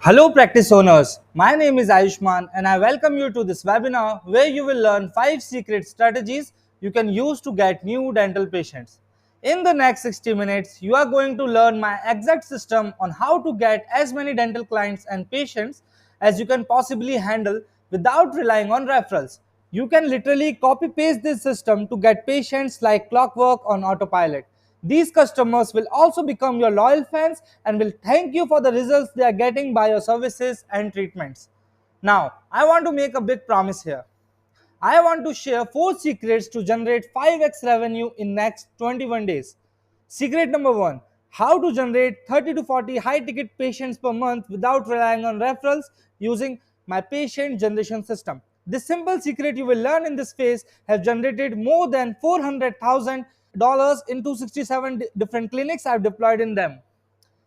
Hello, practice owners. My name is Ayushman, and I welcome you to this webinar where you will learn 5 secret strategies you can use to get new dental patients. In the next 60 minutes, you are going to learn my exact system on how to get as many dental clients and patients as you can possibly handle without relying on referrals. You can literally copy paste this system to get patients like clockwork on autopilot. These customers will also become your loyal fans and will thank you for the results they are getting by your services and treatments. Now, I want to make a big promise here. I want to share 4 secrets to generate 5x revenue in next 21 days. Secret number 1: how to generate 30 to 40 high ticket patients per month without relying on referrals using my patient generation system. This simple secret you will learn in this phase have generated more than $400,000 in 267 different clinics I've deployed in them.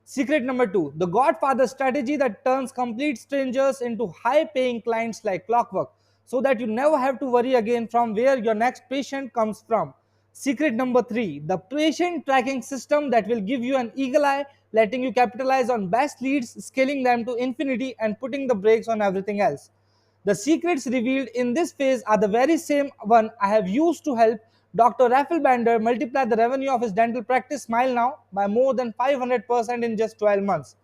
Secret number 2: the Godfather strategy that turns complete strangers into high paying clients like clockwork, so that you never have to worry again from where your next patient comes from. Secret number 3: the patient tracking system that will give you an eagle eye, letting you capitalize on best leads, scaling them to infinity, and putting the brakes on everything else. The secrets revealed in this phase are the very same one I have used to help Dr. Rafael Bander multiply the revenue of his dental practice Smile Now by more than 500% in just 12 months.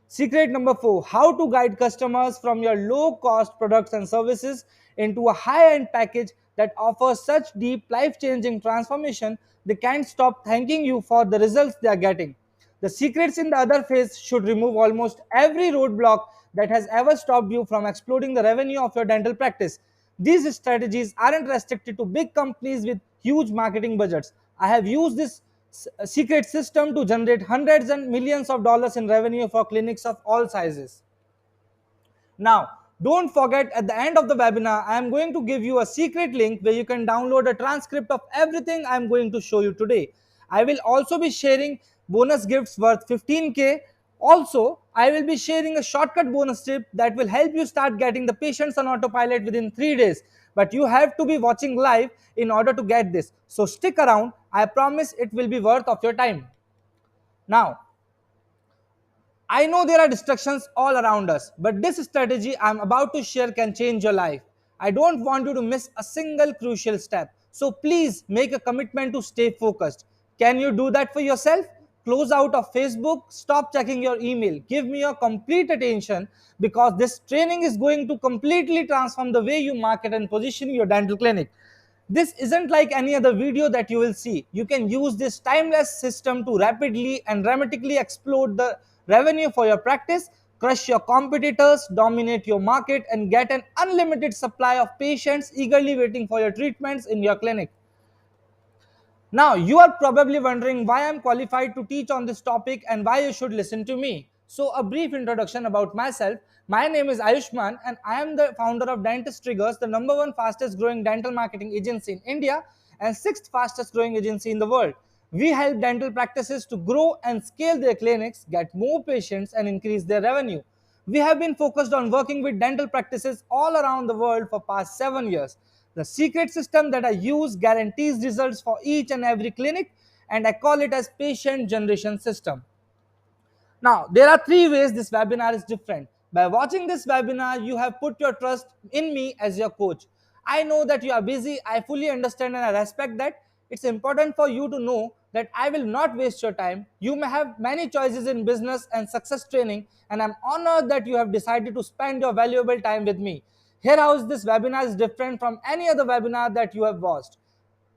Secret number 4: how to guide customers from your low cost products and services into a high end package that offers such deep, life changing transformation they can't stop thanking you for the results they are getting. The secrets in the other phase should remove almost every roadblock that has ever stopped you from exploding the revenue of your dental practice. These strategies aren't restricted to big companies with huge marketing budgets. I have used this secret system to generate hundreds and millions of dollars in revenue for clinics of all sizes. Now, don't forget, at the end of the webinar, I am going to give you a secret link where you can download a transcript of everything I am going to show you today. I will also be sharing bonus gifts worth 15K. Also, I will be sharing a shortcut bonus tip that will help you start getting the patients on autopilot within 3 days. But you have to be watching live in order to get this. So stick around. I promise it will be worth of your time. Now, I know there are distractions all around us, but this strategy I'm about to share can change your life. I don't want you to miss a single crucial step. So please make a commitment to stay focused. Can you do that for yourself? Close out of Facebook, stop checking your email, give me your complete attention because this training is going to completely transform the way you market and position your dental clinic. This isn't like any other video that you will see. You can use this timeless system to rapidly and dramatically explode the revenue for your practice, crush your competitors, dominate your market, and get an unlimited supply of patients eagerly waiting for your treatments in your clinic. Now, you are probably wondering why I'm qualified to teach on this topic and why you should listen to me. So, a brief introduction about myself. My name is Ayushman, and I am the founder of Dentist Triggers, the number one fastest growing dental marketing agency in India and sixth fastest growing agency in the world. We help dental practices to grow and scale their clinics, get more patients, and increase their revenue. We have been focused on working with dental practices all around the world for past 7 years. The secret system that I use guarantees results for each and every clinic, and I call it as patient generation system. Now, there are 3 ways this webinar is different. By watching this webinar, you have put your trust in me as your coach. I know that you are busy. I fully understand and I respect that. It's important for you to know that I will not waste your time. You may have many choices in business and success training, and I'm honored that you have decided to spend your valuable time with me. Here how this webinar is different from any other webinar that you have watched.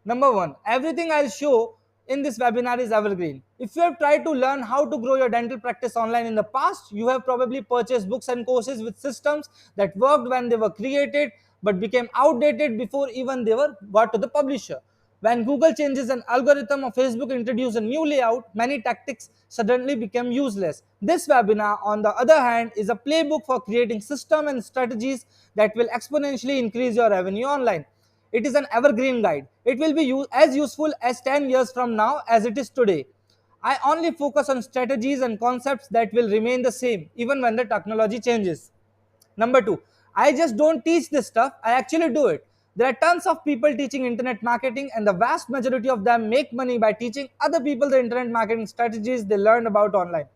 Number one, everything I'll show in this webinar is evergreen. If you have tried to learn how to grow your dental practice online in the past, you have probably purchased books and courses with systems that worked when they were created but became outdated before even they were got to the publisher. When Google changes an algorithm or Facebook introduces a new layout, many tactics suddenly become useless. This webinar, on the other hand, is a playbook for creating systems and strategies that will exponentially increase your revenue online. It is an evergreen guide. It will be as useful as 10 years from now as it is today. I only focus on strategies and concepts that will remain the same even when the technology changes. Number two, I just don't teach this stuff, I actually do it. There are tons of people teaching internet marketing, and the vast majority of them make money by teaching other people the internet marketing strategies they learned about online.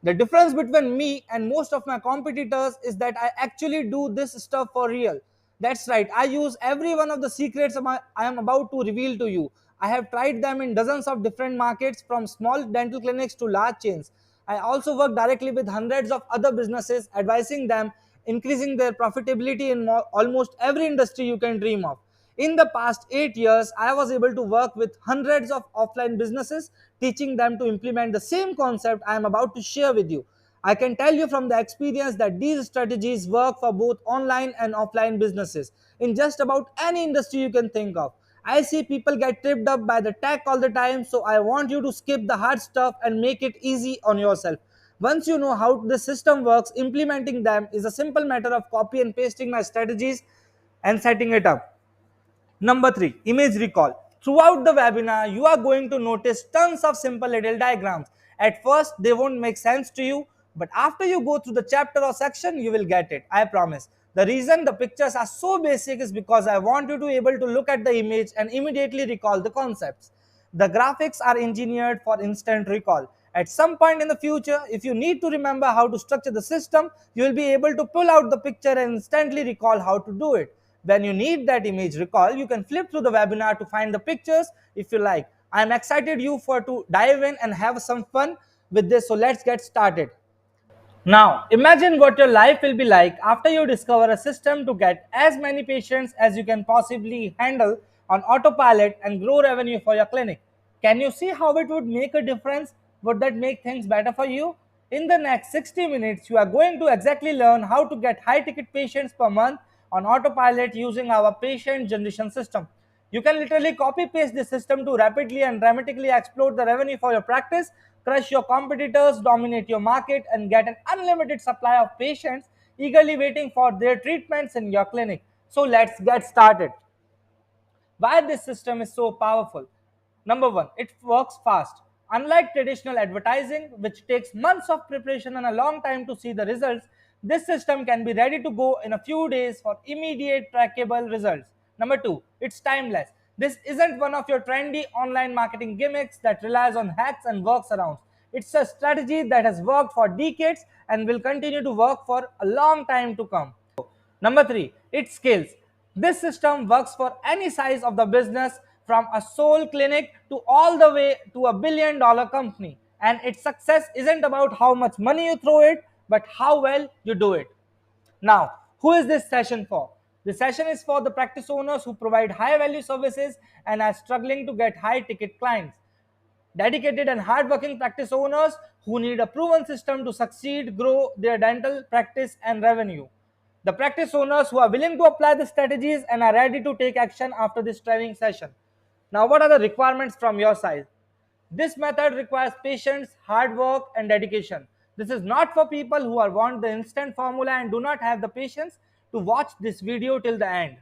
The difference between me and most of my competitors is that I actually do this stuff for real. That's right, I use every one of the secrets I am about to reveal to you. I have tried them in dozens of different markets, from small dental clinics to large chains. I also work directly with hundreds of other businesses, advising them, increasing their profitability in almost every industry you can dream of. In the past 8 years, I was able to work with hundreds of offline businesses, teaching them to implement the same concept I am about to share with you. I can tell you from the experience that these strategies work for both online and offline businesses in just about any industry you can think of. I see people get tripped up by the tech all the time, so I want you to skip the hard stuff and make it easy on yourself. Once you know how the system works, implementing them is a simple matter of copy and pasting my strategies and setting it up. Number three, image recall. Throughout the webinar, you are going to notice tons of simple little diagrams. At first, they won't make sense to you, but after you go through the chapter or section, you will get it. I promise. The reason the pictures are so basic is because I want you to be able to look at the image and immediately recall the concepts. The graphics are engineered for instant recall. At some point in the future, if you need to remember how to structure the system, you will be able to pull out the picture and instantly recall how to do it. When you need that image recall, you can flip through the webinar to find the pictures if you like. I am excited you for to dive in and have some fun with this. So let's get started. Now, imagine what your life will be like after you discover a system to get as many patients as you can possibly handle on autopilot and grow revenue for your clinic. Can you see how it would make a difference? Would that make things better for you? In the next 60 minutes, you are going to exactly learn how to get high ticket patients per month on autopilot using our patient generation system. You can literally copy paste this system to rapidly and dramatically explode the revenue for your practice, crush your competitors, dominate your market, and get an unlimited supply of patients eagerly waiting for their treatments in your clinic. So let's get started. Why this system is so powerful? Number one, it works fast. Unlike traditional advertising, which takes months of preparation and a long time to see the results, this system can be ready to go in a few days for immediate trackable results. Number two, it's timeless. This isn't one of your trendy online marketing gimmicks that relies on hacks and workarounds. It's a strategy that has worked for decades and will continue to work for a long time to come. Number three, it scales. This system works for any size of the business, from a sole clinic to all the way to a $1 billion company. And its success isn't about how much money you throw it, but how well you do it. Now, who is this session for? This session is for the practice owners who provide high value services and are struggling to get high ticket clients. Dedicated and hardworking practice owners who need a proven system to succeed, grow their dental practice and revenue. The practice owners who are willing to apply the strategies and are ready to take action after this training session. Now, what are the requirements from your side? This method requires patience, hard work, and dedication. This is not for people who are want the instant formula and do not have the patience to watch this video till the end.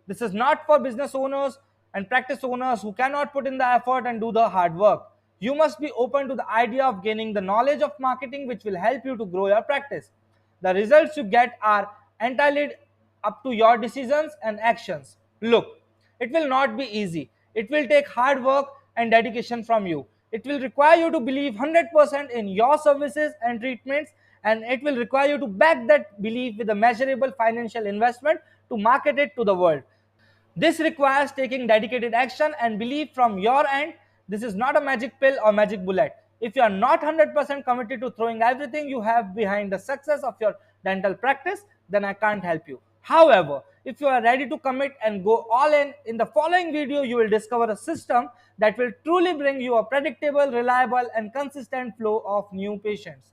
This is not for business owners and practice owners who cannot put in the effort and do the hard work. You must be open to the idea of gaining the knowledge of marketing, which will help you to grow your practice. The results you get are entirely up to your decisions and actions. Look, it will not be easy. It will take hard work and dedication from you. It will require you to believe 100% in your services and treatments, and it will require you to back that belief with a measurable financial investment to market it to the world. This requires taking dedicated action and belief from your end. This is not a magic pill or magic bullet. If you are not 100% committed to throwing everything you have behind the success of your dental practice, then I can't help you. However, if you are ready to commit and go all in the following video, you will discover a system that will truly bring you a predictable, reliable, and consistent flow of new patients.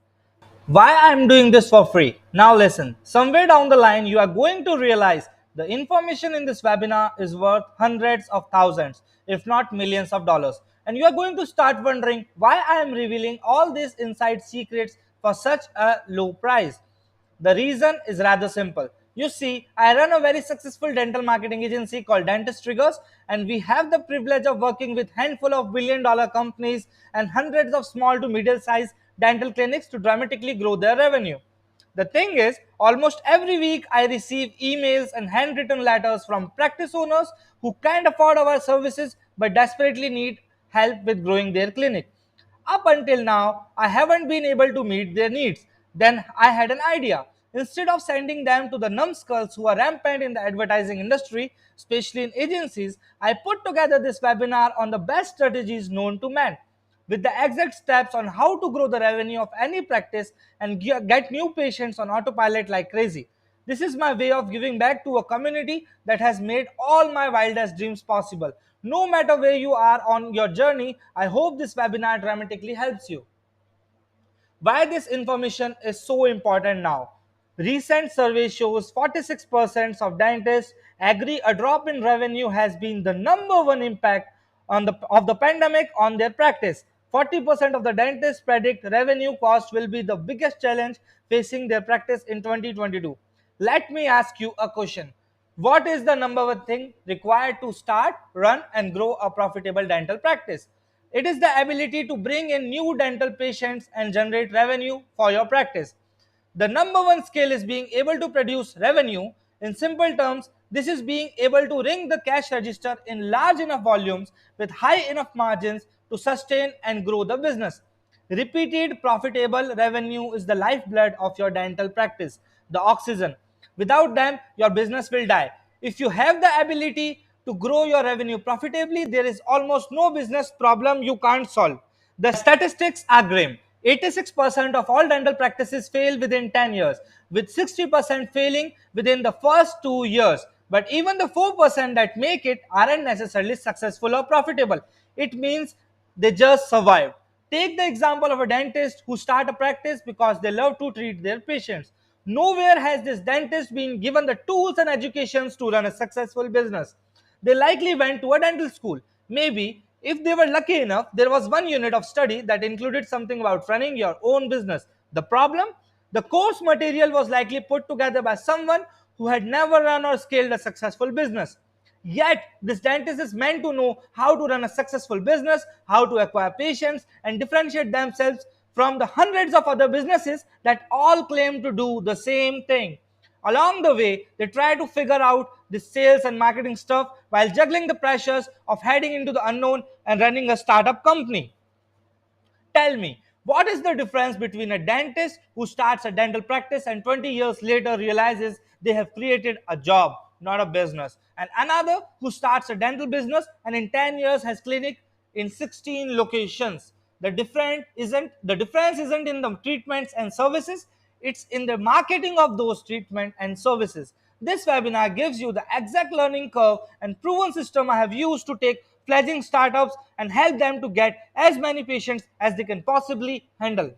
Why I'm doing this for free? Now listen, somewhere down the line you are going to realize the information in this webinar is worth hundreds of thousands, if not millions of dollars. And you are going to start wondering why I am revealing all these inside secrets for such a low price. The reason is rather simple. You see, I run a very successful dental marketing agency called Dentist Triggers, and we have the privilege of working with handful of $1 billion companies and hundreds of small to middle-sized dental clinics to dramatically grow their revenue. The thing is, almost every week I receive emails and handwritten letters from practice owners who can't afford our services but desperately need help with growing their clinic. Up until now, I haven't been able to meet their needs. Then I had an idea. Instead of sending them to the numbskulls who are rampant in the advertising industry, especially in agencies, I put together this webinar on the best strategies known to man, with the exact steps on how to grow the revenue of any practice and get new patients on autopilot like crazy. This is my way of giving back to a community that has made all my wildest dreams possible. No matter where you are on your journey, I hope this webinar dramatically helps you. Why this information is so important now? Recent survey shows 46% of dentists agree a drop in revenue has been the number one impact of the pandemic on their practice. 40% of the dentists predict revenue cost will be the biggest challenge facing their practice in 2022. Let me ask you a question. What is the number one thing required to start, run, and grow a profitable dental practice? It is the ability to bring in new dental patients and generate revenue for your practice. The number one skill is being able to produce revenue. In simple terms, this is being able to ring the cash register in large enough volumes with high enough margins to sustain and grow the business. Repeated profitable revenue is the lifeblood of your dental practice, the oxygen. Without them, your business will die. If you have the ability to grow your revenue profitably, there is almost no business problem you can't solve. The statistics are grim. 86% of all dental practices fail within 10 years, with 60% failing within the first 2 years. But even the 4% that make it aren't necessarily successful or profitable. It means they just survived. Take the example of a dentist who start a practice because they love to treat their patients. Nowhere has this dentist been given the tools and educations to run a successful business. They likely went to a dental school. Maybe, if they were lucky enough, there was one unit of study that included something about running your own business. The problem? The course material was likely put together by someone who had never run or scaled a successful business. Yet, this dentist is meant to know how to run a successful business, how to acquire patients, and differentiate themselves from the hundreds of other businesses that all claim to do the same thing. Along the way, they try to figure out the sales and marketing stuff while juggling the pressures of heading into the unknown and running a startup company. Tell me, what is the difference between a dentist who starts a dental practice and 20 years later realizes they have created a job, not a business, and another who starts a dental business and in 10 years has clinic in 16 locations? The difference isn't in the treatments and services, it's in the marketing of those treatment and services. This webinar gives you the exact learning curve and proven system I have used to take fledgling startups and help them to get as many patients as they can possibly handle.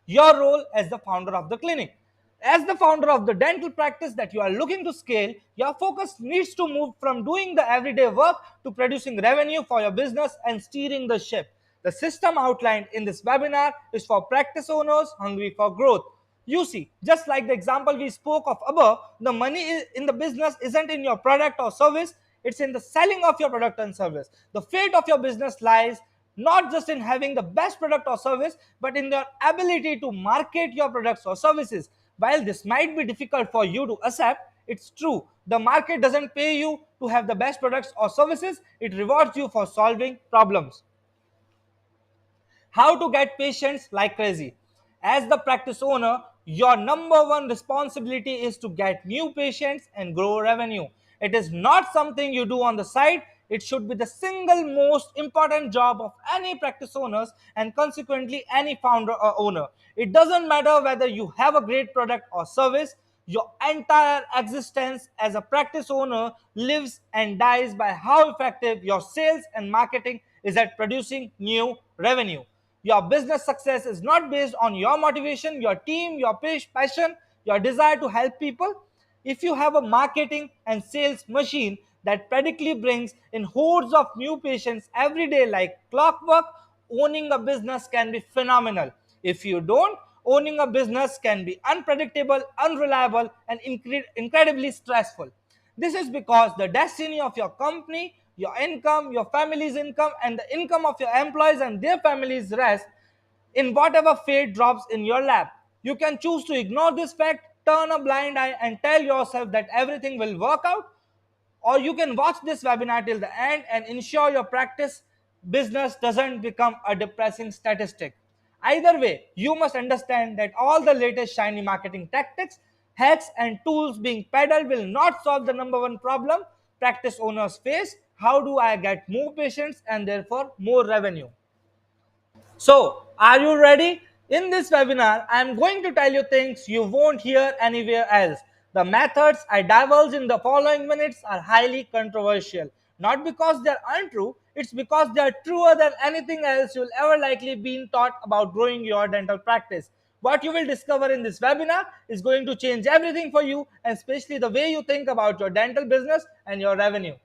Your role as the founder of the clinic. As the founder of the dental practice that you are looking to scale, your focus needs to move from doing the everyday work to producing revenue for your business and steering the ship. The system outlined in this webinar is for practice owners hungry for growth. You see, just like the example we spoke of above, the money in the business isn't in your product or service, it's in the selling of your product and service. The fate of your business lies not just in having the best product or service, but in your ability to market your products or services. While this might be difficult for you to accept, it's true. The market doesn't pay you to have the best products or services, it rewards you for solving problems. How to get patients like crazy. As the practice owner, your number one responsibility is to get new patients and grow revenue. It is not something you do on the side. It should be the single most important job of any practice owners and consequently any founder or owner. It doesn't matter whether you have a great product or service, your entire existence as a practice owner lives and dies by how effective your sales and marketing is at producing new revenue. Your business success is not based on your motivation, your team, your passion, your desire to help people. If you have a marketing and sales machine that predictably brings in hordes of new patients every day like clockwork, owning a business can be phenomenal. If you don't, owning a business can be unpredictable, unreliable, and incredibly stressful. This is because the destiny of your company, your income, your family's income, and the income of your employees and their families rest in whatever fate drops in your lap. You can choose to ignore this fact, turn a blind eye, and tell yourself that everything will work out, or you can watch this webinar till the end and ensure your practice business doesn't become a depressing statistic. Either way, you must understand that all the latest shiny marketing tactics, hacks, and tools being peddled will not solve the number one problem practice owners face: how do I get more patients and therefore more revenue? So, are you ready? In this webinar, I am going to tell you things you won't hear anywhere else. The methods I divulge in the following minutes are highly controversial. Not because they are untrue, it's because they are truer than anything else you'll ever likely been taught about growing your dental practice. What you will discover in this webinar is going to change everything for you, and especially the way you think about your dental business and your revenue.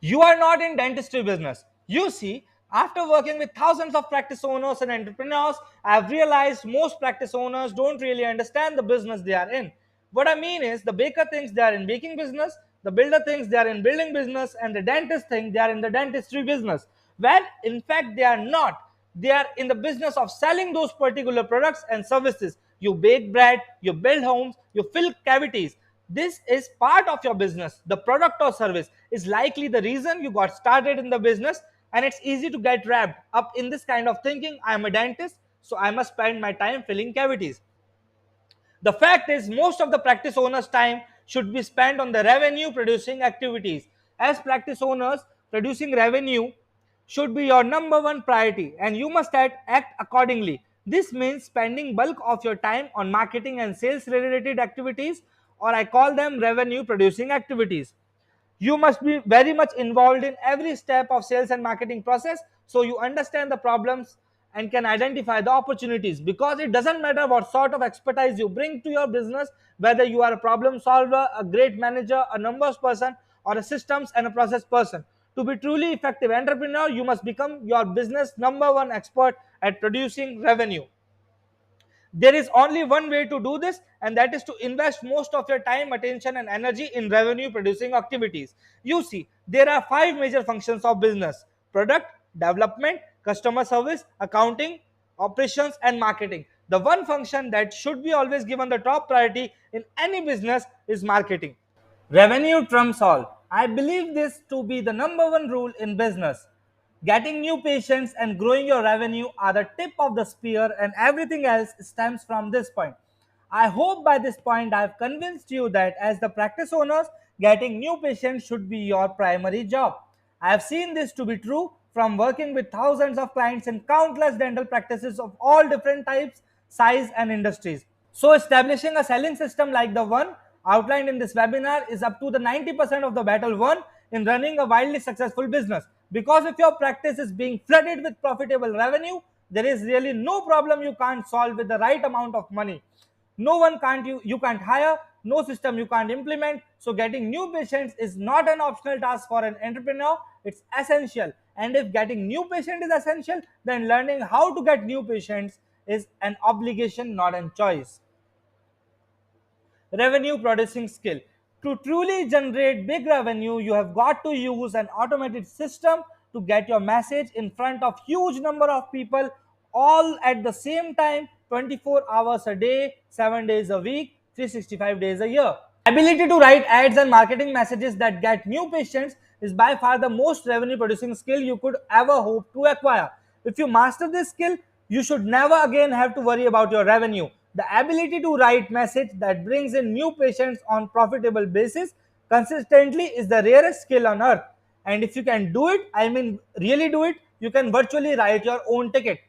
You are not in dentistry business. You see, after working with thousands of practice owners and entrepreneurs, I've realized most practice owners don't really understand the business they are in. What I mean is, the baker thinks they are in baking business, the builder thinks they are in building business, and the dentist thinks they are in the dentistry business. When in fact they are not. They are in the business of selling those particular products and services. You bake bread, you build homes, you fill cavities. This is part of your business. The product or service is likely the reason you got started in the business, and it's easy to get wrapped up in this kind of thinking. I am a dentist, so I must spend my time filling cavities. The fact is, most of the practice owners' time should be spent on the revenue producing activities. As practice owners, producing revenue should be your number one priority, and you must act accordingly. This means spending bulk of your time on marketing and sales related activities, or I call them revenue producing activities. You must be very much involved in every step of sales and marketing process, so you understand the problems and can identify the opportunities, because it doesn't matter what sort of expertise you bring to your business, whether you are a problem solver, a great manager, a numbers person, or a systems and a process person. To be truly effective entrepreneur, you must become your business number one expert at producing revenue. There is only one way to do this, and that is to invest most of your time, attention, and energy in revenue producing activities. You see, there are five major functions of business: product, development, customer service, accounting, operations, and marketing. The one function that should be always given the top priority in any business is marketing. Revenue trumps all. I believe this to be the number one rule in business. Getting new patients and growing your revenue are the tip of the spear, and everything else stems from this point. I hope by this point I have convinced you that as the practice owners, getting new patients should be your primary job. I have seen this to be true from working with thousands of clients in countless dental practices of all different types, size, and industries. So establishing a selling system like the one outlined in this webinar is up to the 90% of the battle won in running a wildly successful business. Because if your practice is being flooded with profitable revenue, there is really no problem you can't solve with the right amount of money. No one can't you can't hire, no system you can't implement. So getting new patients is not an optional task for an entrepreneur, it's essential. And if getting new patient is essential, then learning how to get new patients is an obligation, not a choice. Revenue producing skill. To truly generate big revenue, you have got to use an automated system to get your message in front of huge number of people all at the same time, 24 hours a day, 7 days a week, 365 days a year. Ability to write ads and marketing messages that get new patients is by far the most revenue producing skill you could ever hope to acquire. If you master this skill, you should never again have to worry about your revenue. The ability to write message that brings in new patients on profitable basis consistently is the rarest skill on earth. And if you can do it, I mean really do it, you can virtually write your own ticket.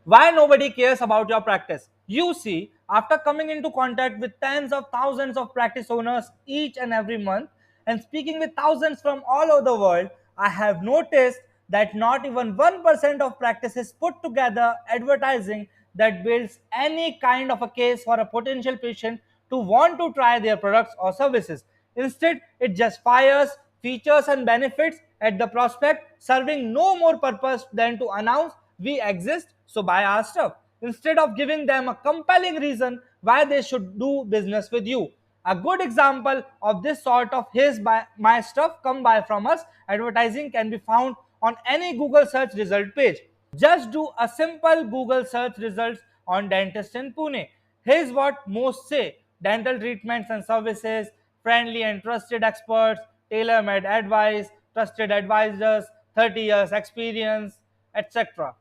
Why nobody cares about your practice? You see, after coming into contact with tens of thousands of practice owners each and every month and speaking with thousands from all over the world, I have noticed that not even 1% of practices put together advertising that builds any kind of a case for a potential patient to want to try their products or services. Instead, it just fires features and benefits at the prospect, serving no more purpose than to announce we exist, so buy our stuff, instead of giving them a compelling reason why they should do business with you. A good example of this sort of his buy my stuff come by from us advertising can be found on any Google search result page. Just do a simple Google search results on dentist in Pune. Here's what most say: dental treatments and services, friendly and trusted experts, tailor made advice, trusted advisors, 30 years experience, etc.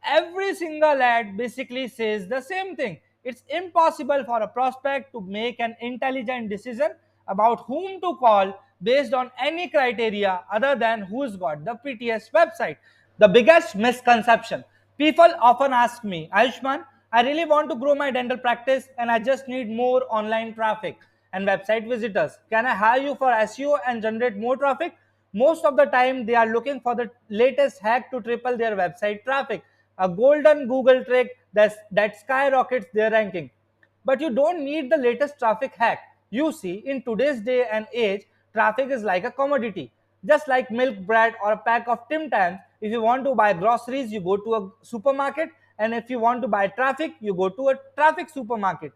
Every single ad basically says the same thing. It's impossible for a prospect to make an intelligent decision about whom to call based on any criteria other than who's got the prettiest website. The biggest misconception. People often ask me, Ayushman, I really want to grow my dental practice and I just need more online traffic and website visitors. Can I hire you for SEO and generate more traffic? Most of the time, they are looking for the latest hack to triple their website traffic, a golden Google trick that skyrockets their ranking. But you don't need the latest traffic hack. You see, in today's day and age, traffic is like a commodity. Just like milk, bread, or a pack of Tim Tams, if you want to buy groceries, you go to a supermarket, and if you want to buy traffic, you go to a traffic supermarket.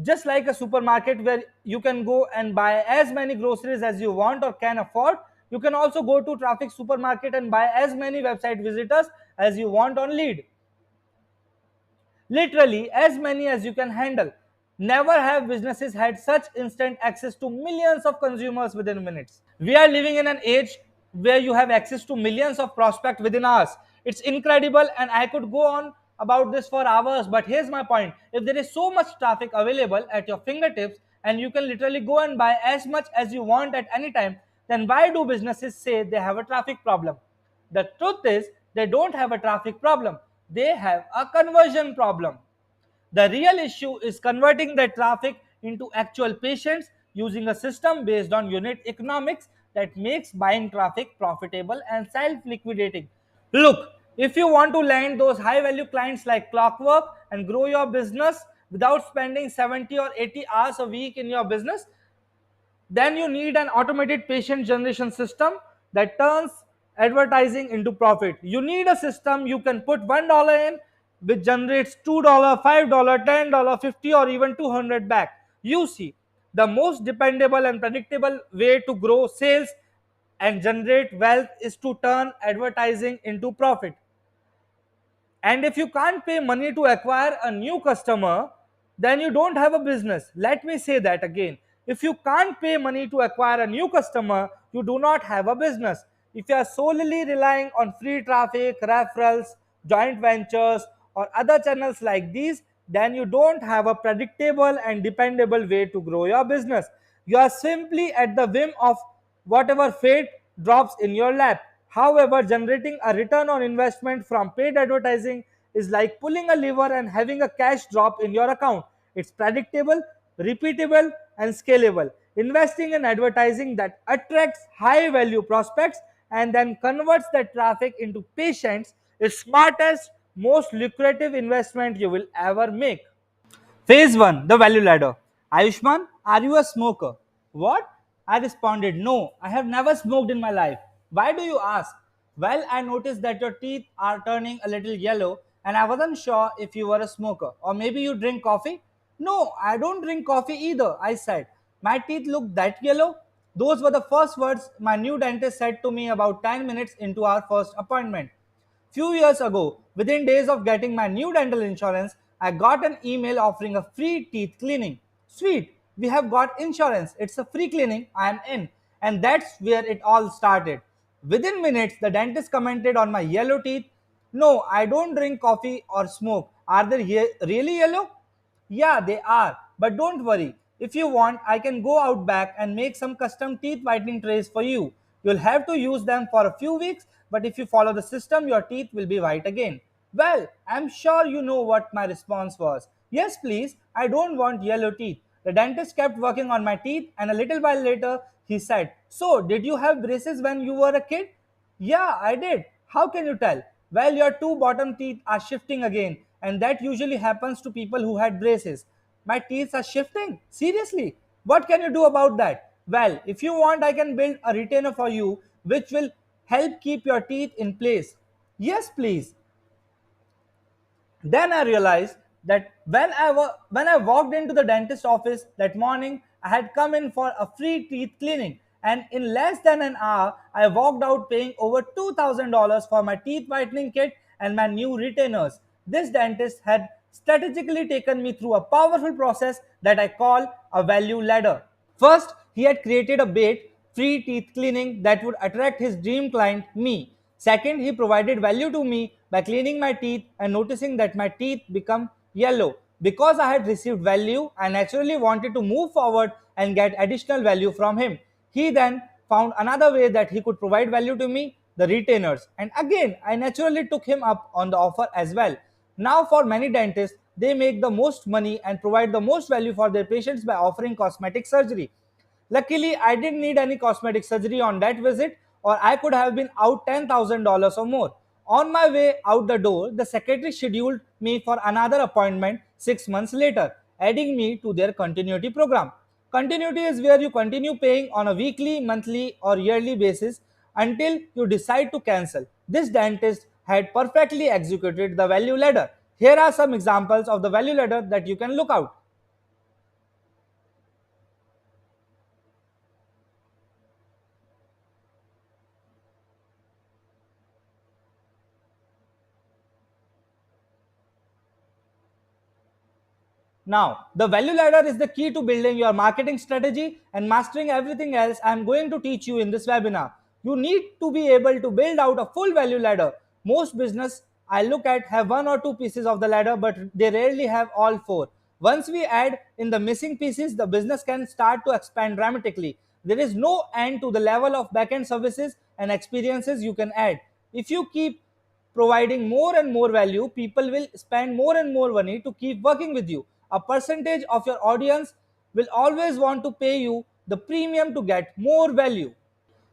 Just like a supermarket where you can go and buy as many groceries as you want or can afford, you can also go to traffic supermarket and buy as many website visitors as you want on lead, literally as many as you can handle. Never have businesses had such instant access to millions of consumers within minutes. We are living in an age where you have access to millions of prospects within hours. It's incredible, and I could go on about this for hours. But here's my point: if there is so much traffic available at your fingertips, and you can literally go and buy as much as you want at any time, then why do businesses say they have a traffic problem? The truth is, they don't have a traffic problem, they have a conversion problem. The real issue is converting the traffic into actual patients using a system based on unit economics that makes buying traffic profitable and self liquidating. Look, if you want to land those high value clients like clockwork and grow your business without spending 70 or 80 hours a week in your business, then you need an automated patient generation system that turns advertising into profit. You need a system you can put $1 in, which generates $2, $5, $10, 50, or even 200 back. You see, the most dependable and predictable way to grow sales and generate wealth is to turn advertising into profit. And if you can't pay money to acquire a new customer, then you don't have a business. Let me say that again. If you can't pay money to acquire a new customer, you do not have a business. If you are solely relying on free traffic, referrals, joint ventures, or other channels like these, then you don't have a predictable and dependable way to grow your business. You are simply at the whim of whatever fate drops in your lap. However, generating a return on investment from paid advertising is like pulling a lever and having a cash drop in your account. It's predictable, repeatable, and scalable. Investing in advertising that attracts high value prospects and then converts that traffic into patients is smartest, most lucrative investment you will ever make. Phase 1, the value ladder. Ayushman, are you a smoker? What? I responded, no, I have never smoked in my life. Why do you ask? Well, I noticed that your teeth are turning a little yellow and I wasn't sure if you were a smoker. Or maybe you drink coffee? No, I don't drink coffee either, I said. My teeth look that yellow? Those were the first words my new dentist said to me about 10 minutes into our first appointment. Few years ago, within days of getting my new dental insurance, I got an email offering a free teeth cleaning. Sweet, we have got insurance. It's a free cleaning. I am in. And that's where it all started. Within minutes, the dentist commented on my yellow teeth. No, I don't drink coffee or smoke. Are they really yellow? Yeah, they are. But don't worry. If you want, I can go out back and make some custom teeth whitening trays for you. You'll have to use them for a few weeks, but if you follow the system, your teeth will be white again. Well, I'm sure you know what my response was. Yes, please. I don't want yellow teeth. The dentist kept working on my teeth, and a little while later, he said, so, did you have braces when you were a kid? Yeah, I did. How can you tell? Well, your two bottom teeth are shifting again, and that usually happens to people who had braces. My teeth are shifting? Seriously? What can you do about that? Well, if you want, I can build a retainer for you which will help keep your teeth in place. Yes, please. Then I realized that when I walked into the dentist office that morning, I had come in for a free teeth cleaning. And in less than an hour, I walked out paying over $2,000 for my teeth whitening kit and my new retainers. This dentist had strategically taken me through a powerful process that I call a value ladder. First, he had created a bait, free teeth cleaning that would attract his dream client, me. Second, he provided value to me by cleaning my teeth and noticing that my teeth become yellow. Because I had received value, I naturally wanted to move forward and get additional value from him. He then found another way that he could provide value to me, the retainers. And again, I naturally took him up on the offer as well. Now, for many dentists, they make the most money and provide the most value for their patients by offering cosmetic surgery. Luckily, I didn't need any cosmetic surgery on that visit, or I could have been out $10,000 or more. On my way out the door, the secretary scheduled me for another appointment 6 months later, adding me to their continuity program. Continuity is where you continue paying on a weekly, monthly, or yearly basis until you decide to cancel. This dentist had perfectly executed the value ladder. Here are some examples of the value ladder that you can look out. Now, the value ladder is the key to building your marketing strategy and mastering everything else I am going to teach you in this webinar. You need to be able to build out a full value ladder. Most business I look at have one or two pieces of the ladder, but they rarely have all four. Once we add in the missing pieces, the business can start to expand dramatically. There is no end to the level of backend services and experiences you can add. If you keep providing more and more value, people will spend more and more money to keep working with you. A percentage of your audience will always want to pay you the premium to get more value.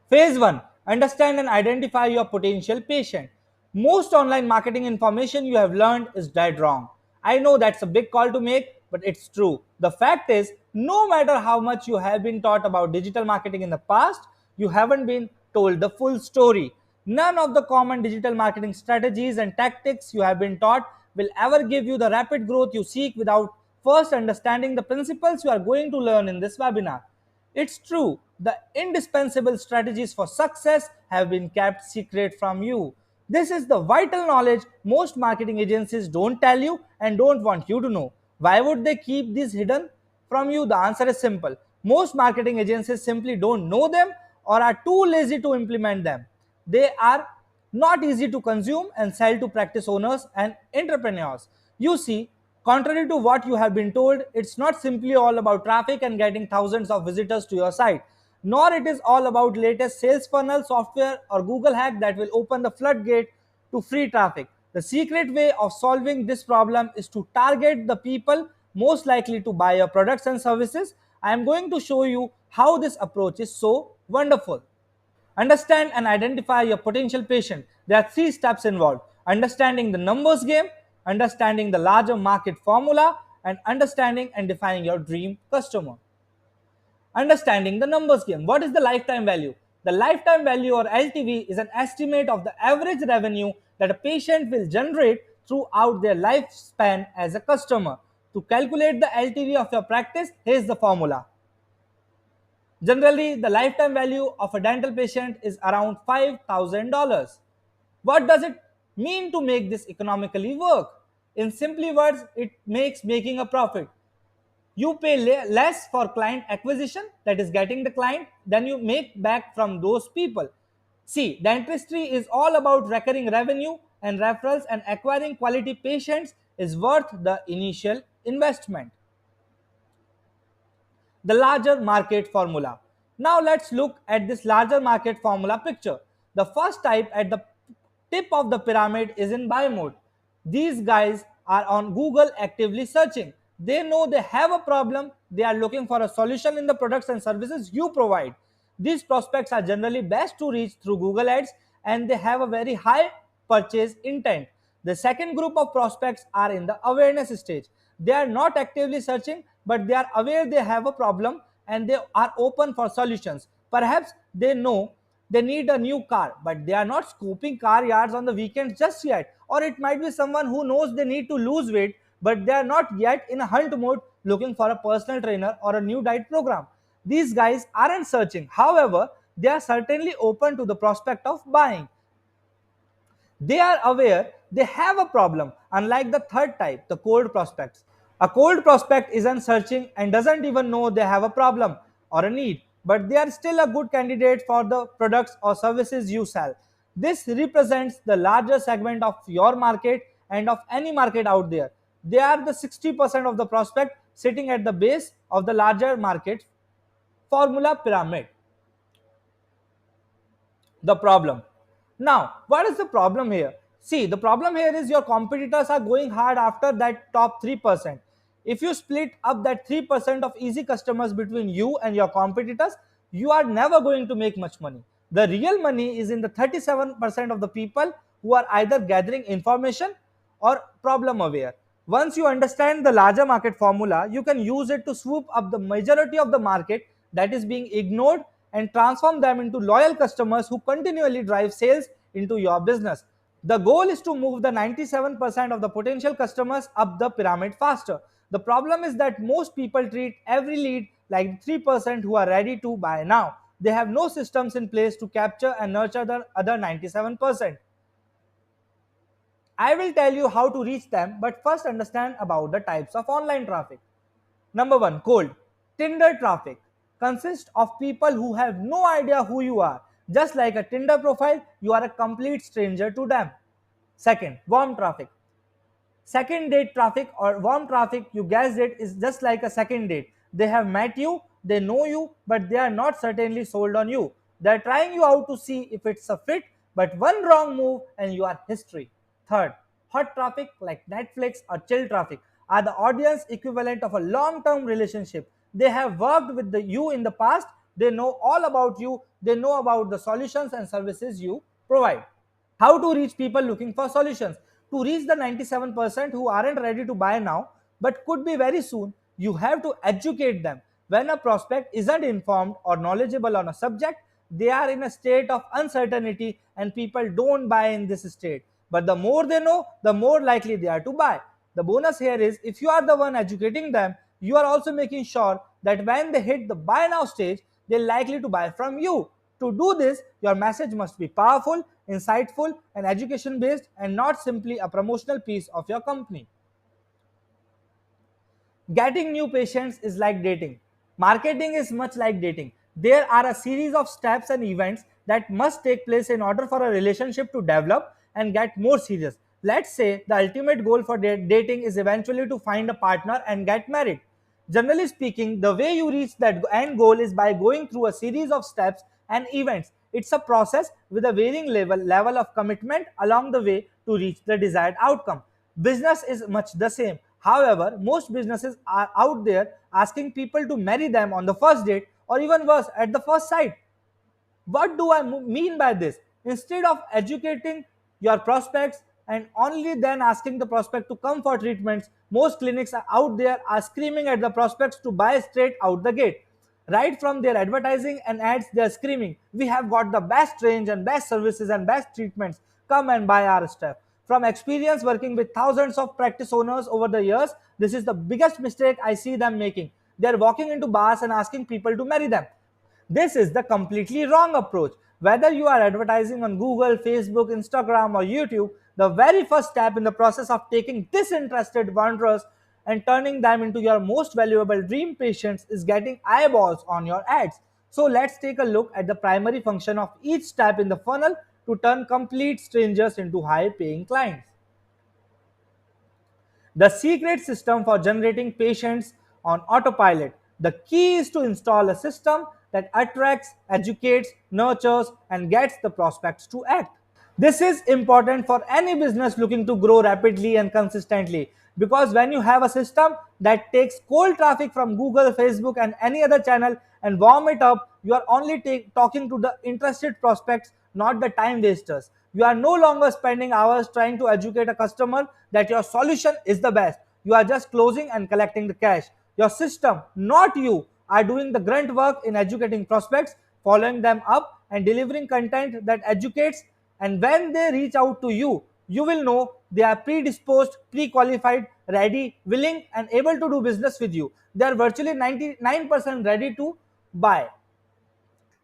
Phase 1, understand and identify your potential patient. Most online marketing information you have learned is dead wrong. I know that's a big call to make, but it's true. The fact is, no matter how much you have been taught about digital marketing in the past, you haven't been told the full story. None of the common digital marketing strategies and tactics you have been taught will ever give you the rapid growth you seek without first understanding the principles you are going to learn in this webinar. It's true, the indispensable strategies for success have been kept secret from you. This is the vital knowledge most marketing agencies don't tell you and don't want you to know. Why would they keep this hidden from you? The answer is simple. Most marketing agencies simply don't know them or are too lazy to implement them. They are not easy to consume and sell to practice owners and entrepreneurs. You see, contrary to what you have been told, it's not simply all about traffic and getting thousands of visitors to your site, nor it is all about latest sales funnel software or Google hack that will open the floodgate to free traffic. The secret way of solving this problem is to target the people most likely to buy your products and services. I am going to show you how this approach is so wonderful. Understand and identify your potential patient. There are three steps involved: understanding the numbers game, understanding the larger market formula, and understanding and defining your dream customer. Understanding the numbers game. What is the lifetime value? The lifetime value, or LTV, is an estimate of the average revenue that a patient will generate throughout their lifespan as a customer. To calculate the LTV of your practice, here's the formula. Generally, the lifetime value of a dental patient is around $5,000. What does it mean to make this economically work? In simply words, it makes making a profit. You pay less for client acquisition, that is getting the client, than you make back from those people. See, dentistry is all about recurring revenue and referrals, and acquiring quality patients is worth the initial investment. The larger market formula. Now let's look at this larger market formula picture. The first type at the tip of the pyramid is in buy mode. These guys are on Google actively searching. They know they have a problem, they are looking for a solution in the products and services you provide. These prospects are generally best to reach through Google Ads, and they have a very high purchase intent. The second group of prospects are in the awareness stage. They are not actively searching, but they are aware they have a problem and they are open for solutions. Perhaps they know they need a new car, but they are not scooping car yards on the weekends just yet. Or it might be someone who knows they need to lose weight, but they are not yet in a hunt mode looking for a personal trainer or a new diet program. These guys aren't searching. However, they are certainly open to the prospect of buying. They are aware they have a problem, unlike the third type, the cold prospects. A cold prospect isn't searching and doesn't even know they have a problem or a need, but they are still a good candidate for the products or services you sell. This represents the larger segment of your market and of any market out there. They are the 60% of the prospect sitting at the base of the larger market formula pyramid. The problem. Now, what is the problem here? See, the problem here is your competitors are going hard after that top 3%. If you split up that 3% of easy customers between you and your competitors, you are never going to make much money. The real money is in the 37% of the people who are either gathering information or problem aware. Once you understand the larger market formula, you can use it to swoop up the majority of the market that is being ignored and transform them into loyal customers who continually drive sales into your business. The goal is to move the 97% of the potential customers up the pyramid faster. The problem is that most people treat every lead like 3% who are ready to buy now. They have no systems in place to capture and nurture the other 97%. I will tell you how to reach them, but first understand about the types of online traffic. Number 1, cold. Tinder traffic consists of people who have no idea who you are. Just like a Tinder profile, you are a complete stranger to them. Second, warm traffic. Second date traffic or warm traffic, you guessed it, is just like a second date. They have met you, they know you, but they are not certainly sold on you. They are trying you out to see if it's a fit, but one wrong move and you are history. Third, hot traffic like Netflix or chill traffic are the audience equivalent of a long term relationship. They have worked with you in the past, they know all about you, they know about the solutions and services you provide. How to reach people looking for solutions? To reach the 97% who aren't ready to buy now but could be very soon, you have to educate them. When a prospect isn't informed or knowledgeable on a subject, they are in a state of uncertainty and people don't buy in this state. But the more they know, the more likely they are to buy. The bonus here is if you are the one educating them, you are also making sure that when they hit the buy now stage, they're likely to buy from you. To do this, your message must be powerful, insightful, and education based, and not simply a promotional piece of your company. Getting new patients is like dating. Marketing is much like dating. There are a series of steps and events that must take place in order for a relationship to develop and get more serious. Let's say the ultimate goal for dating is eventually to find a partner and get married. Generally speaking, the way you reach that end goal is by going through a series of steps and events. It's a process with a varying level of commitment along the way to reach the desired outcome. Business is much the same. However, most businesses are out there asking people to marry them on the first date or even worse, at the first sight. What do I mean by this? Instead of educating your prospects and only then asking the prospect to come for treatments, most clinics out there are screaming at the prospects to buy straight out the gate. Right from their advertising and ads, they are screaming, "We have got the best range and best services and best treatments. Come and buy our stuff." From experience working with thousands of practice owners over the years, this is the biggest mistake I see them making. They are walking into bars and asking people to marry them. This is the completely wrong approach. Whether you are advertising on Google, Facebook, Instagram, or YouTube, the very first step in the process of taking disinterested wanderers and turning them into your most valuable dream patients is getting eyeballs on your ads. So let's take a look at the primary function of each step in the funnel to turn complete strangers into high paying clients. The secret system for generating patients on autopilot. The key is to install a system that attracts, educates, nurtures, and gets the prospects to act. This is important for any business looking to grow rapidly and consistently because when you have a system that takes cold traffic from Google, Facebook, and any other channel and warm it up, you are only talking to the interested prospects, not the time wasters. You are no longer spending hours trying to educate a customer that your solution is the best. You are just closing and collecting the cash. Your system, not you, are doing the grunt work in educating prospects, following them up, and delivering content that educates. And when they reach out to you, you will know they are predisposed, pre qualified, ready, willing, and able to do business with you. They are virtually 99% ready to buy.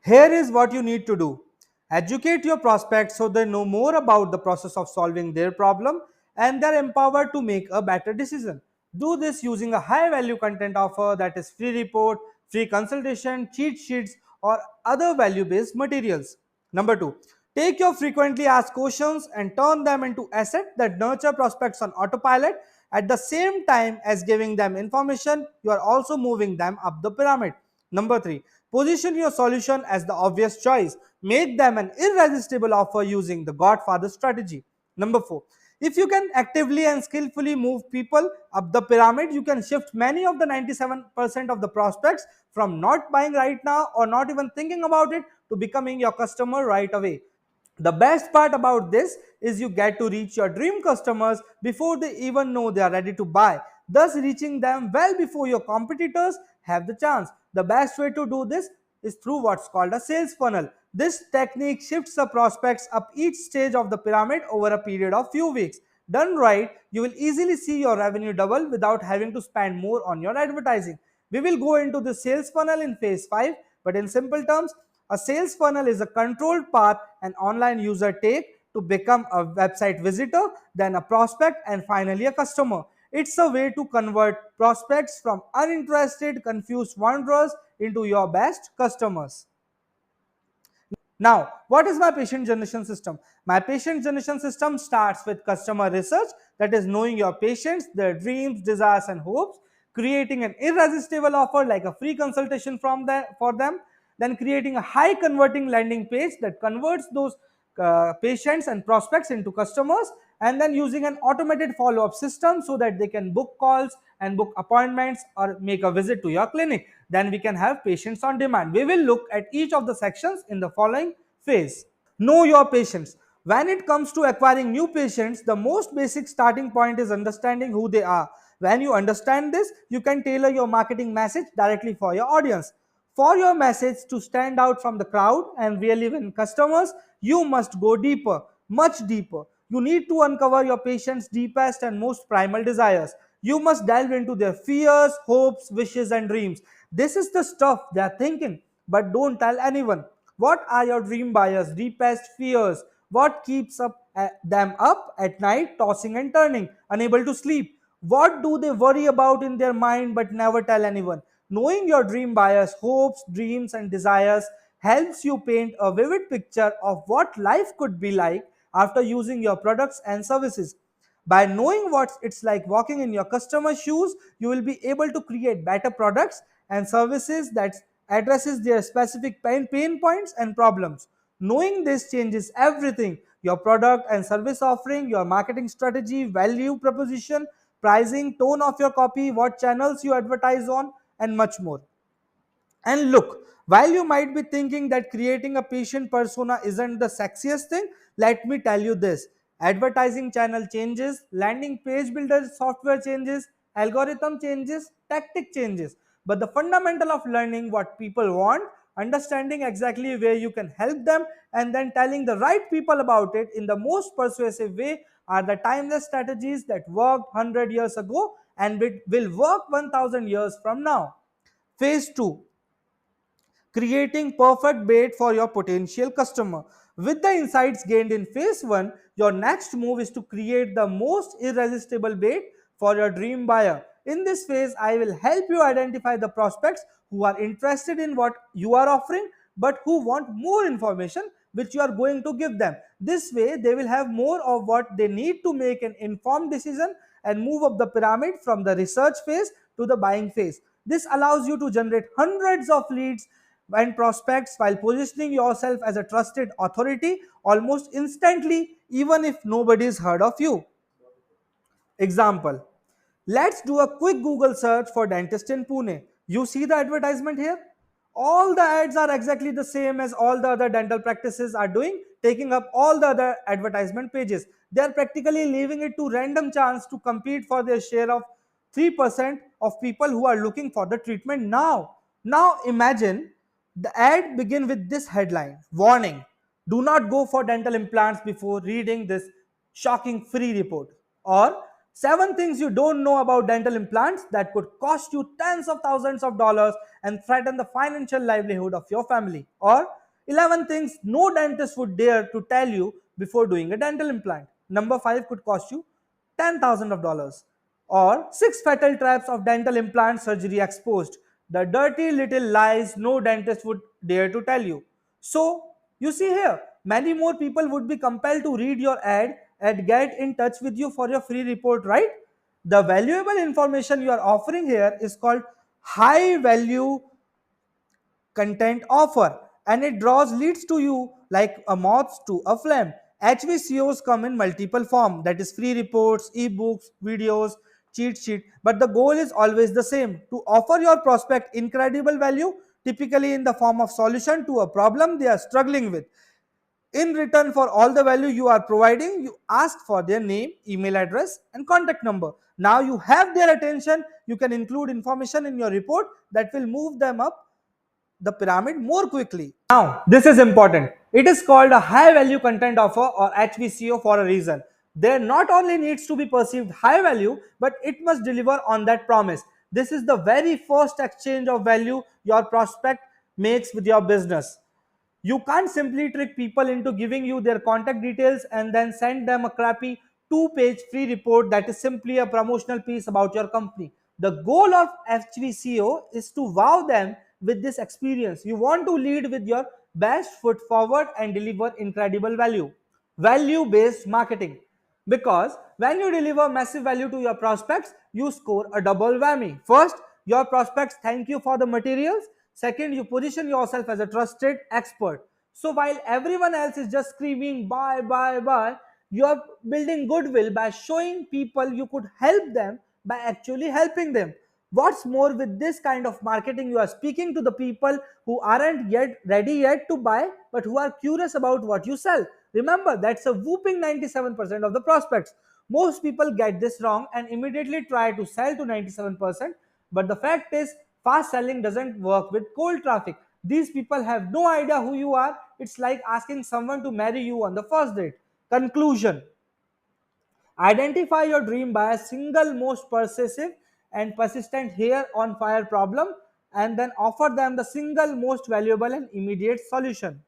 Here is what you need to do. Educate your prospects so they know more about the process of solving their problem and they're empowered to make a better decision. Do this using a high value content offer that is free report, free consultation, cheat sheets, or other value based materials. Number two, Take your frequently asked questions and turn them into assets that nurture prospects on autopilot. At the same time as giving them information, you are also moving them up the pyramid. Number 3. Position your solution as the obvious choice. Make them an irresistible offer using the Godfather strategy. Number 4. If you can actively and skillfully move people up the pyramid, you can shift many of the 97% of the prospects from not buying right now or not even thinking about it to becoming your customer right away. The best part about this is you get to reach your dream customers before they even know they are ready to buy, thus reaching them well before your competitors have the chance. The best way to do this is through what's called a sales funnel. This technique shifts the prospects up each stage of the pyramid over a period of few weeks. Done right, you will easily see your revenue double without having to spend more on your advertising. We will go into the sales funnel in phase 5, but in simple terms, a sales funnel is a controlled path an online user take to become a website visitor, then a prospect, and finally a customer. It's a way to convert prospects from uninterested, confused wanderers into your best customers. Now, what is my patient generation system? My patient generation system starts with customer research, that is, knowing your patients, their dreams, desires, and hopes, creating an irresistible offer like a free consultation for them, then creating a high converting landing page that converts those patients and prospects into customers, and then using an automated follow up system so that they can book calls and book appointments or make a visit to your clinic. Then we can have patients on demand. We will look at each of the sections in the following phase. Know your patients. When it comes to acquiring new patients, the most basic starting point is understanding who they are. When you understand this, you can tailor your marketing message directly for your audience. For your message to stand out from the crowd and really win customers, you must go deeper, much deeper. You need to uncover your patient's deepest and most primal desires. You must delve into their fears, hopes, wishes, and dreams. This is the stuff they are thinking, but don't tell anyone. What are your dream buyers' deepest fears? What keeps them up at night, tossing and turning, unable to sleep? What do they worry about in their mind but never tell anyone? Knowing your dream buyers' hopes, dreams, and desires helps you paint a vivid picture of what life could be like after using your products and services. By knowing what it's like walking in your customer's shoes, you will be able to create better products and services that addresses their specific pain points and problems. Knowing this changes everything: your product and service offering, your marketing strategy, value proposition, pricing, tone of your copy, what channels you advertise on, and much more. And look, while you might be thinking that creating a patient persona isn't the sexiest thing, let me tell you this: advertising channel changes, landing page builder software changes, algorithm changes, tactic changes. But the fundamental of learning what people want, understanding exactly where you can help them, and then telling the right people about it in the most persuasive way are the timeless strategies that worked 100 years ago and will work 1000 years from now. Phase 2: creating perfect bait for your potential customer. With the insights gained in phase 1, your next move is to create the most irresistible bait for your dream buyer. In this phase, I will help you identify the prospects who are interested in what you are offering but who want more information which you are going to give them. This way, they will have more of what they need to make an informed decision and move up the pyramid from the research phase to the buying phase. This allows you to generate hundreds of leads and prospects while positioning yourself as a trusted authority almost instantly, even if nobody's heard of you. Example: let's do a quick Google search for dentist in Pune. You see the advertisement here? All the ads are exactly the same as all the other dental practices are doing, taking up all the other advertisement pages. They are practically leaving it to random chance to compete for their share of 3% of people who are looking for the treatment now. Now imagine the ad begin with this headline: warning, do not go for dental implants before reading this shocking free report. Or 7 things you don't know about dental implants that could cost you tens of thousands of dollars and threaten the financial livelihood of your family. Or 11 things no dentist would dare to tell you before doing a dental implant. Number 5 could cost you $10,000. Or 6 fatal traps of dental implant surgery exposed. The dirty little lies no dentist would dare to tell you. So, you see here, many more people would be compelled to read your ad and get in touch with you for your free report, right? The valuable information you are offering here is called high value content offer, and it draws leads to you like a moth to a flame. HVCOs come in multiple form, that is free reports, ebooks, videos, cheat sheet, but the goal is always the same: to offer your prospect incredible value, typically in the form of solution to a problem they are struggling with. In return for all the value you are providing, you ask for their name, email address, and contact number. Now you have their attention. You can include information in your report that will move them up the pyramid more quickly. Now, this is important. It is called a high value content offer or HVCO for a reason. There not only needs to be perceived high value, but it must deliver on that promise. This is the very first exchange of value your prospect makes with your business. You can't simply trick people into giving you their contact details and then send them a crappy two-page free report that is simply a promotional piece about your company. The goal of HVCO is to wow them with this experience. You want to lead with your best foot forward and deliver incredible value. Value based marketing. Because when you deliver massive value to your prospects, you score a double whammy. First, your prospects thank you for the materials. Second, you position yourself as a trusted expert. So while everyone else is just screaming buy, buy, buy, you are building goodwill by showing people you could help them by actually helping them. What's more, with this kind of marketing, you are speaking to the people who aren't yet ready yet to buy, but who are curious about what you sell. Remember, that's a whooping 97% of the prospects. Most people get this wrong and immediately try to sell to 97%, but the fact is, fast selling doesn't work with cold traffic. These people have no idea who you are. It's like asking someone to marry you on the first date. Conclusion: identify your dream by a single most persuasive and persistent hair on fire problem, and then offer them the single most valuable and immediate solution.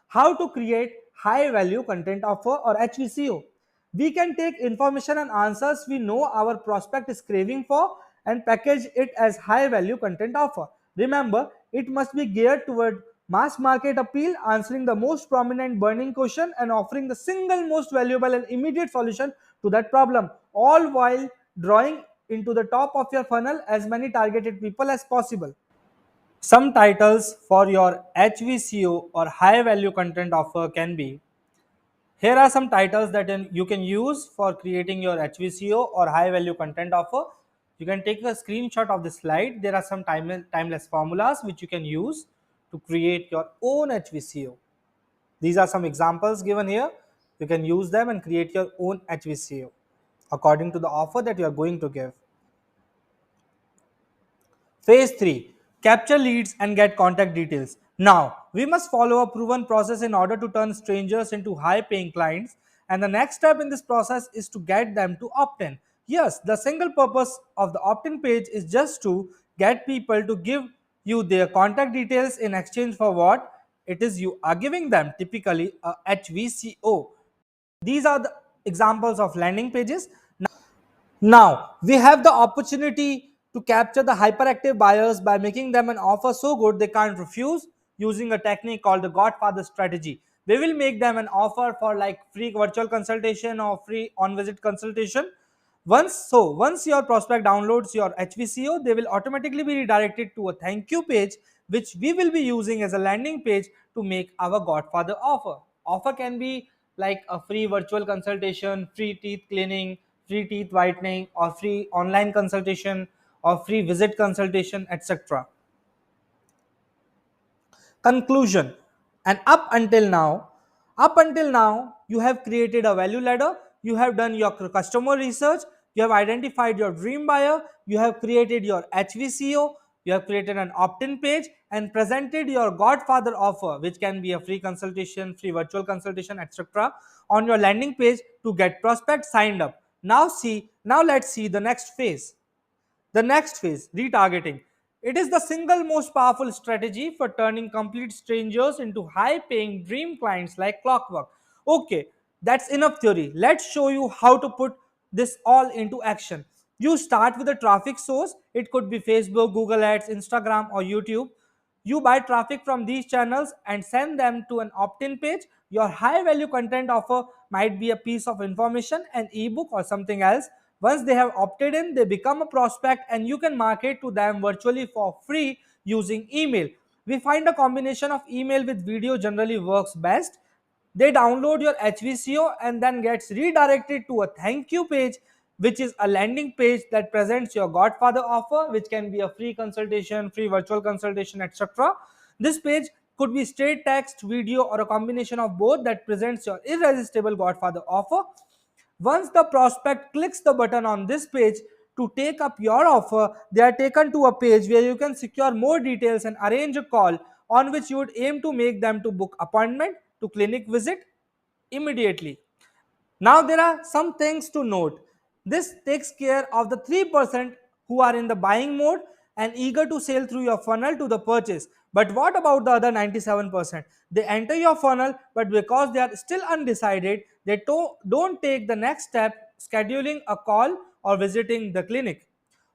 How to create high value content offer or HVCO. We can take information and answers we know our prospect is craving for and package it as high value content offer. Remember, it must be geared toward mass market appeal, answering the most prominent burning question and offering the single most valuable and immediate solution to that problem, all while drawing into the top of your funnel as many targeted people as possible. Some titles for your HVCO or high value content offer can be: here are some titles that you can use for creating your HVCO or high value content offer. You can take a screenshot of the slide. There are some timeless formulas which you can use to create your own HVCO. These are some examples given here. You can use them and create your own HVCO according to the offer that you are going to give. Phase 3: capture leads and get contact details. Now, we must follow a proven process in order to turn strangers into high paying clients, and the next step in this process is to get them to opt in. Yes, the single purpose of the opt in page is just to get people to give you their contact details in exchange for what it is you are giving them, typically a HVCO. These are the examples of landing pages. Now, we have the opportunity to capture the hyperactive buyers by making them an offer so good they can't refuse, using a technique called the Godfather strategy. We will make them an offer for like free virtual consultation or free on-visit consultation. Once your prospect downloads your HVCO, they will automatically be redirected to a thank you page, which we will be using as a landing page to make our Godfather offer. Offer can be like a free virtual consultation, free teeth cleaning, free teeth whitening, or free online consultation, or free visit consultation, etc. Conclusion: and up until now you have created a value ladder, you have done your customer research, you have identified your dream buyer, you have created your HVCO, you have created an opt-in page and presented your Godfather offer, which can be a free consultation, free virtual consultation, etc., on your landing page to get prospects signed up. Now let's see the next phase. The next phase, retargeting. It is the single most powerful strategy for turning complete strangers into high paying dream clients like clockwork. Okay, that's enough theory. Let's show you how to put this all into action. You start with a traffic source. It could be Facebook, Google Ads, Instagram, or YouTube. You buy traffic from these channels and send them to an opt-in page. Your high value content offer might be a piece of information, an ebook or something else. Once they have opted in, they become a prospect and you can market to them virtually for free using email. We find a combination of email with video generally works best. They download your HVCO and then gets redirected to a thank you page, which is a landing page that presents your Godfather offer, which can be a free consultation, free virtual consultation, etc. This page could be straight text, video, or a combination of both that presents your irresistible Godfather offer. Once the prospect clicks the button on this page to take up your offer, they are taken to a page where you can secure more details and arrange a call on which you would aim to make them to book appointment to clinic visit immediately. Now, there are some things to note. This takes care of the 3% who are in the buying mode and eager to sail through your funnel to the purchase. But what about the other 97%? They enter your funnel, but because they are still undecided, they don't take the next step, scheduling a call or visiting the clinic.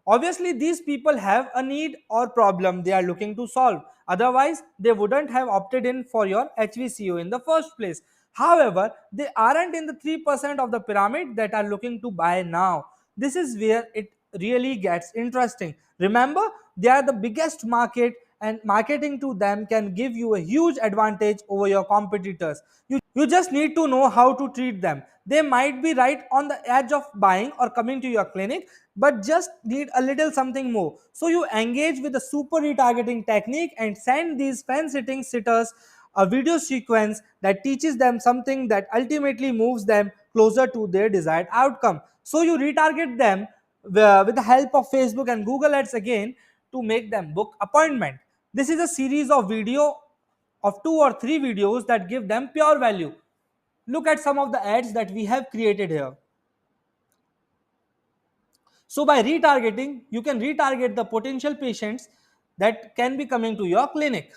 Obviously, these people have a need or problem they are looking to solve. Otherwise, they wouldn't have opted in for your HVCO in the first place. However, they aren't in the 3% of the pyramid that are looking to buy now. This is where it really gets interesting. Remember, they are the biggest market and marketing to them can give you a huge advantage over your competitors. You just need to know how to treat them. They might be right on the edge of buying or coming to your clinic, but just need a little something more. So you engage with a super retargeting technique and send these fan sitting sitters a video sequence that teaches them something that ultimately moves them closer to their desired outcome. So you retarget them with the help of Facebook and Google Ads again to make them book appointment. This is a series of two or three videos that give them pure value. Look at some of the ads that we have created here. So by retargeting, you can retarget the potential patients that can be coming to your clinic.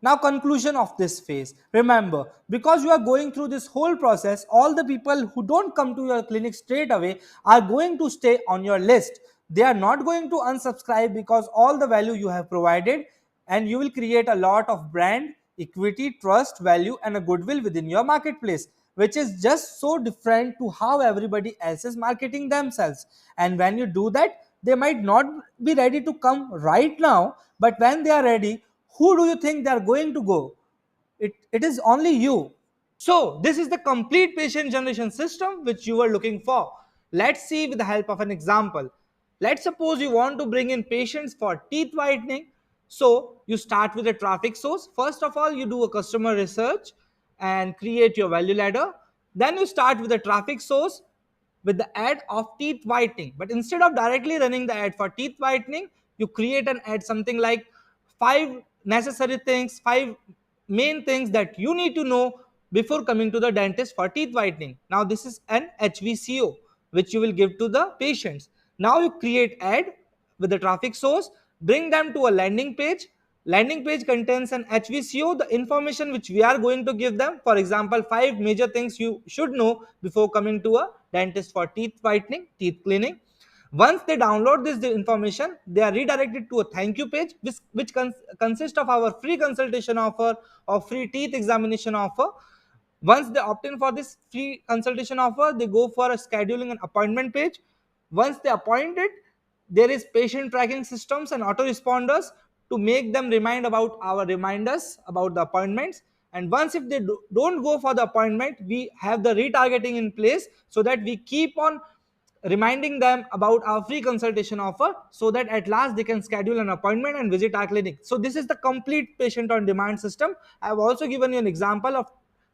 Now, conclusion of this phase. Remember, because you are going through this whole process, all the people who don't come to your clinic straight away are going to stay on your list. They are not going to unsubscribe because all the value you have provided, and you will create a lot of brand equity, trust, value, and a goodwill within your marketplace, which is just so different to how everybody else is marketing themselves. And when you do that, they might not be ready to come right now, but when they are ready, who do you think they are going to go? It is only you. So this is the complete patient generation system which you were looking for. Let's see with the help of an example. Let's suppose you want to bring in patients for teeth whitening. So you start with a traffic source. First of all, you do a customer research and create your value ladder. Then you start with a traffic source with the ad of teeth whitening. But instead of directly running the ad for teeth whitening, you create an ad something like five necessary things, five main things that you need to know before coming to the dentist for teeth whitening. Now this is an HVCO which you will give to the patients. Now you create ad with the traffic source, bring them to a landing page. Landing page contains an HVCO, the information which we are going to give them. For example, five major things you should know before coming to a dentist for teeth whitening, teeth cleaning. Once they download this information, they are redirected to a thank you page, which consists of our free consultation offer or free teeth examination offer. Once they opt in for this free consultation offer, they go for a scheduling an appointment page. Once they appoint it, there is patient tracking systems and autoresponders to make them remind about our reminders about the appointments. And once if they don't go for the appointment, we have the retargeting in place so that we keep on reminding them about our free consultation offer so that at last they can schedule an appointment and visit our clinic. So this is the complete patient on demand system. I have also given you an example of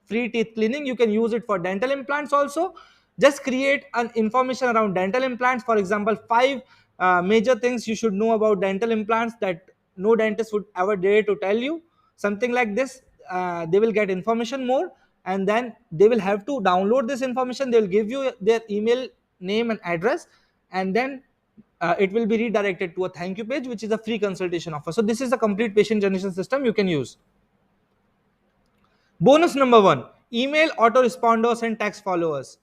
free teeth cleaning. You can use it for dental implants also. Just create an information around dental implants. For example, five major things you should know about dental implants that no dentist would ever dare to tell you, something like this. They will get information more, and then they will have to download this information. They will give you their email name and address, and then it will be redirected to a thank you page, which is a free consultation offer. So this is a complete patient generation system you can use. Bonus number one: email autoresponders and text followers.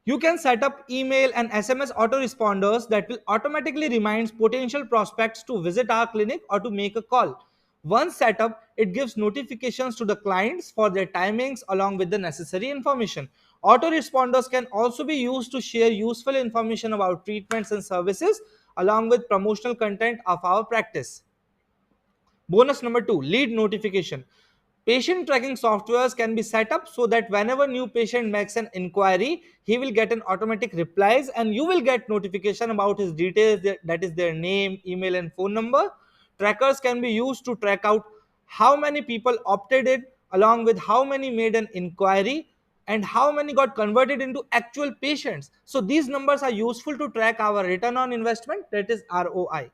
You can set up email and SMS autoresponders that will automatically remind potential prospects to visit our clinic or to make a call. Once set up, it gives notifications to the clients for their timings along with the necessary information. Autoresponders can also be used to share useful information about treatments and services along with promotional content of our practice. Bonus number 2, lead notification. Patient tracking softwares can be set up so that whenever new patient makes an inquiry, he will get an automatic replies and you will get notification about his details, that is their name, email and phone number. Trackers can be used to track out how many people opted in along with how many made an inquiry and how many got converted into actual patients. So these numbers are useful to track our return on investment, that is ROI.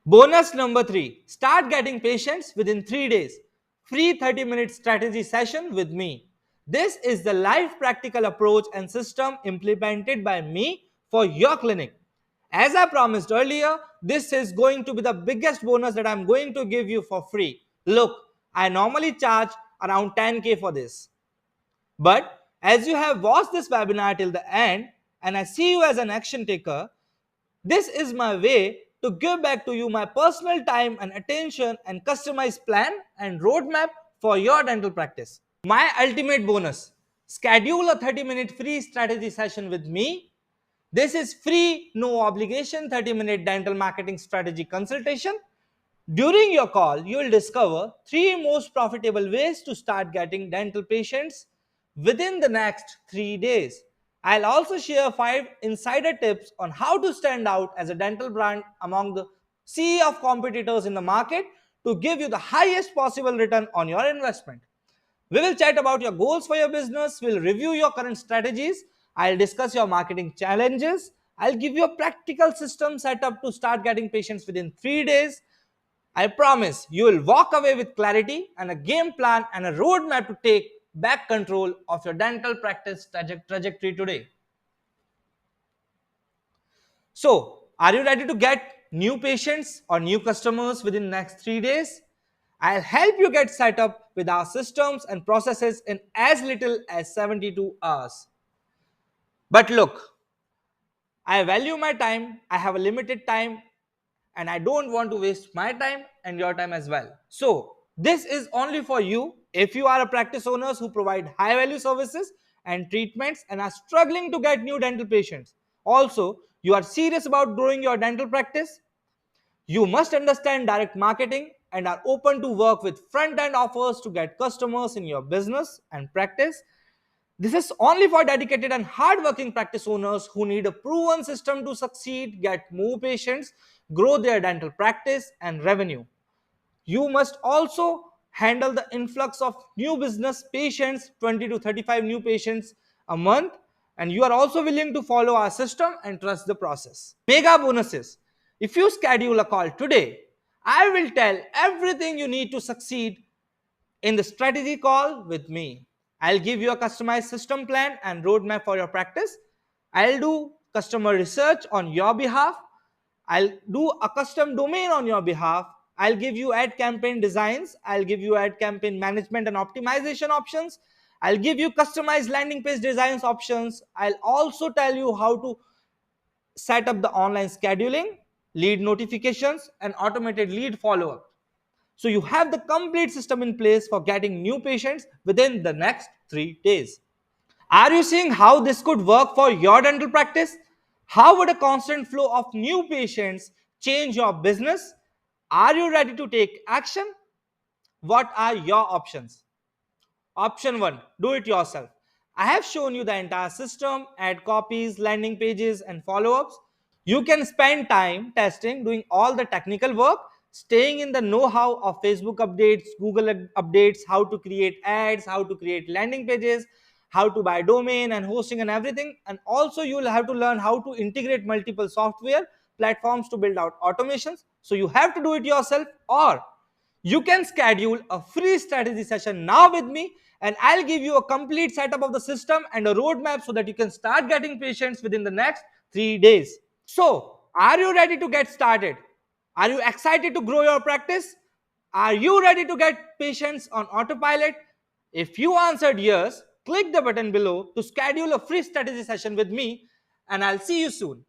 Bonus number 3, start getting patients within 3 days. Free 30-minute strategy session with me. This is the live practical approach and system implemented by me for your clinic. As I promised earlier, this is going to be the biggest bonus that I'm going to give you for free. Look, I normally charge around 10k for this. But as you have watched this webinar till the end and I see you as an action taker, this is my way to give back to you my personal time and attention and customized plan and roadmap for your dental practice. My ultimate bonus, schedule a 30-minute free strategy session with me. This is free, no obligation 30-minute dental marketing strategy consultation. During your call, you will discover 3 most profitable ways to start getting dental patients within the next 3 days. I'll also share 5 insider tips on how to stand out as a dental brand among the sea of competitors in the market to give you the highest possible return on your investment. We will chat about your goals for your business, we'll review your current strategies, I'll discuss your marketing challenges, I'll give you a practical system set up to start getting patients within 3 days. I promise you will walk away with clarity and a game plan and a roadmap to take back control of your dental practice trajectory today. So, are you ready to get new patients or new customers within the next 3 days? I'll help you get set up with our systems and processes in as little as 72 hours. But look, I value my time, I have a limited time, and I don't want to waste my time and your time as well. So, this is only for you if you are a practice owners who provide high value services and treatments and are struggling to get new dental patients. Also, you are serious about growing your dental practice. You must understand direct marketing and are open to work with front end offers to get customers in your business and practice. This is only for dedicated and hardworking practice owners who need a proven system to succeed, get more patients, grow their dental practice and revenue. You must also handle the influx of new business patients, 20 to 35 new patients a month, and you are also willing to follow our system and trust the process. Mega bonuses. If you schedule a call today, I will tell everything you need to succeed in the strategy call with me. I'll give you a customized system plan and roadmap for your practice. I'll do customer research on your behalf. I'll do a custom domain on your behalf. I'll give you ad campaign designs. I'll give you ad campaign management and optimization options. I'll give you customized landing page designs options. I'll also tell you how to set up the online scheduling, lead notifications, and automated lead follow up. So you have the complete system in place for getting new patients within the next 3 days. Are you seeing how this could work for your dental practice? How would a constant flow of new patients change your business? Are you ready to take action? What are your options? Option 1, do it yourself. I have shown you the entire system, add copies, landing pages, and follow ups. You can spend time testing, doing all the technical work, staying in the know how of Facebook updates, Google updates, how to create ads, how to create landing pages, how to buy domain and hosting and everything. And also, you will have to learn how to integrate multiple software platforms to build out automations. So, you have to do it yourself, or you can schedule a free strategy session now with me, and I'll give you a complete setup of the system and a roadmap so that you can start getting patients within the next 3 days. So, are you ready to get started? Are you excited to grow your practice? Are you ready to get patients on autopilot? If you answered yes, Click the button below to schedule a free strategy session with me, and I'll see you soon.